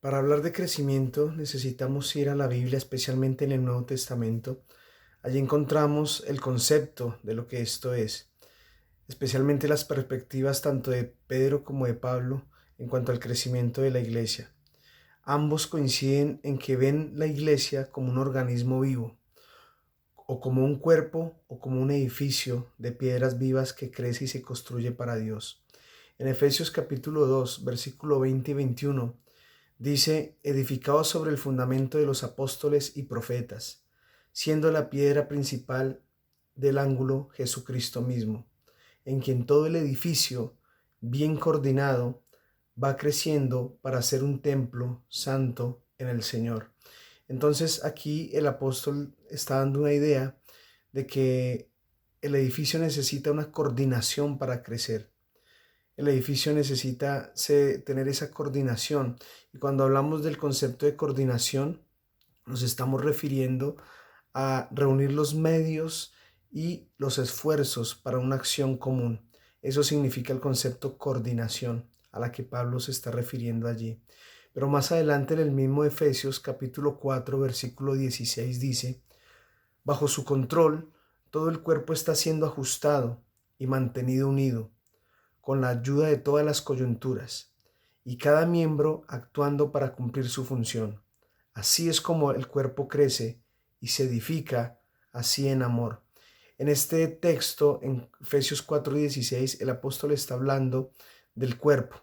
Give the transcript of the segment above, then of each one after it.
Para hablar de crecimiento necesitamos ir a la Biblia, especialmente en el Nuevo Testamento. Allí encontramos el concepto de lo que esto es, especialmente las perspectivas tanto de Pedro como de Pablo en cuanto al crecimiento de la iglesia. Ambos coinciden en que ven la iglesia como un organismo vivo, o como un cuerpo o como un edificio de piedras vivas que crece y se construye para Dios. En Efesios capítulo 2, versículo 20 y 21, dice: edificados sobre el fundamento de los apóstoles y profetas, siendo la piedra principal del ángulo Jesucristo mismo, en quien todo el edificio, bien coordinado, va creciendo para ser un templo santo en el Señor. Entonces aquí el apóstol está dando una idea de que el edificio necesita una coordinación para crecer. El edificio necesita tener esa coordinación. Y cuando hablamos del concepto de coordinación, nos estamos refiriendo a reunir los medios y los esfuerzos para una acción común. Eso significa el concepto coordinación a la que Pablo se está refiriendo allí. Pero más adelante en el mismo Efesios capítulo 4 versículo 16 dice: bajo su control, todo el cuerpo está siendo ajustado y mantenido unido con la ayuda de todas las coyunturas, y cada miembro actuando para cumplir su función. Así es como el cuerpo crece y se edifica así en amor. En este texto, en Efesios 4:16, el apóstol está hablando del cuerpo,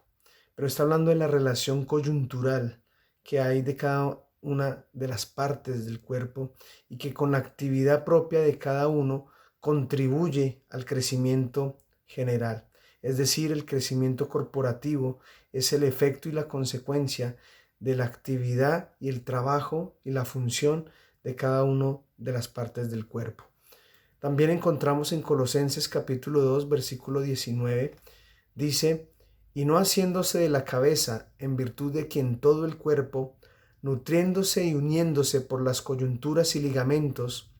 pero está hablando de la relación coyuntural que hay de cada una de las partes del cuerpo y que con la actividad propia de cada uno contribuye al crecimiento general. Es decir, el crecimiento corporativo es el efecto y la consecuencia de la actividad y el trabajo y la función de cada una de las partes del cuerpo. También encontramos en Colosenses capítulo 2 versículo 19, dice: y no haciéndose de la cabeza, en virtud de quien todo el cuerpo, nutriéndose y uniéndose por las coyunturas y ligamentos,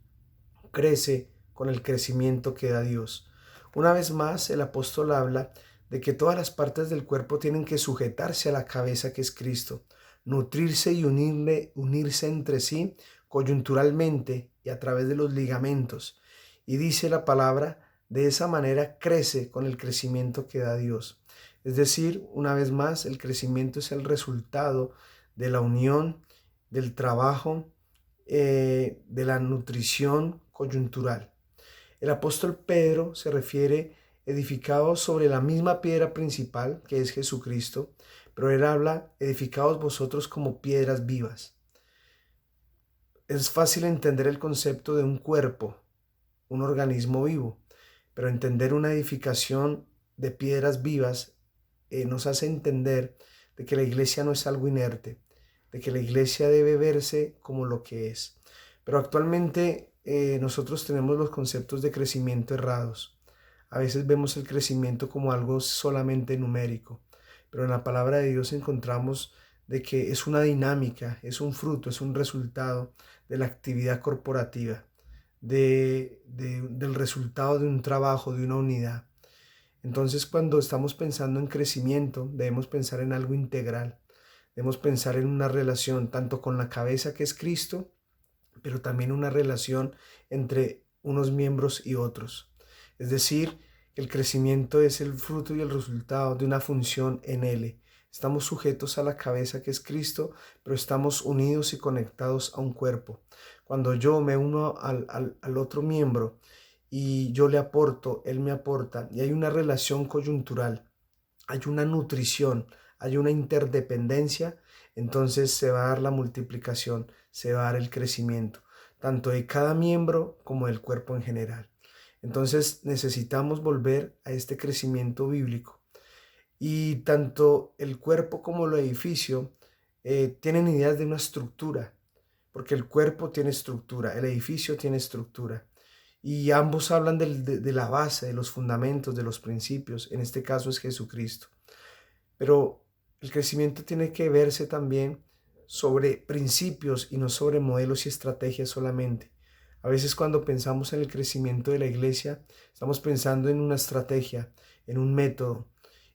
crece con el crecimiento que da Dios. Una vez más, el apóstol habla de que todas las partes del cuerpo tienen que sujetarse a la cabeza que es Cristo, nutrirse y unirse entre sí coyunturalmente y a través de los ligamentos. Y dice la palabra: de esa manera crece con el crecimiento que da Dios. Es decir, una vez más, el crecimiento es el resultado de la unión, del trabajo, de la nutrición coyuntural. El apóstol Pedro se refiere edificados sobre la misma piedra principal que es Jesucristo, pero él habla edificados vosotros como piedras vivas. Es fácil entender el concepto de un cuerpo, un organismo vivo, pero entender una edificación de piedras vivas nos hace entender de que la iglesia no es algo inerte, de que la iglesia debe verse como lo que es. Pero actualmente nosotros tenemos los conceptos de crecimiento errados. A veces vemos el crecimiento como algo solamente numérico, pero en la palabra de Dios encontramos de que es una dinámica, es un fruto, es un resultado de la actividad corporativa, del resultado de un trabajo, de una unidad. Entonces, cuando estamos pensando en crecimiento, debemos pensar en algo integral. Debemos pensar en una relación tanto con la cabeza que es Cristo, pero también una relación entre unos miembros y otros. Es decir, el crecimiento es el fruto y el resultado de una función en Él. Estamos sujetos a la cabeza que es Cristo, pero estamos unidos y conectados a un cuerpo. Cuando yo me uno al otro miembro y yo le aporto, él me aporta, y hay una relación coyuntural, hay una nutrición, hay una interdependencia, entonces se va a dar la multiplicación, se va a dar el crecimiento, tanto de cada miembro como del cuerpo en general. Entonces necesitamos volver a este crecimiento bíblico. Y tanto el cuerpo como el edificio tienen ideas de una estructura, porque el cuerpo tiene estructura, el edificio tiene estructura. Y ambos hablan de la base, de los fundamentos, de los principios. En este caso es Jesucristo. Pero el crecimiento tiene que verse también sobre principios y no sobre modelos y estrategias solamente. A veces cuando pensamos en el crecimiento de la iglesia, estamos pensando en una estrategia, en un método.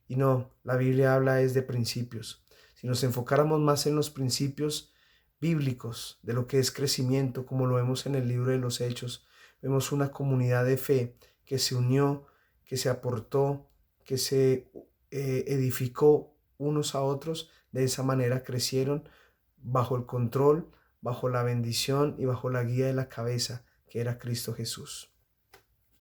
Y no, la Biblia habla es de principios. Si nos enfocáramos más en los principios bíblicos de lo que es crecimiento, como lo vemos en el libro de los Hechos, vemos una comunidad de fe que se unió, que se aportó, que se edificó unos a otros. De esa manera crecieron bajo el control, bajo la bendición y bajo la guía de la cabeza, que era Cristo Jesús.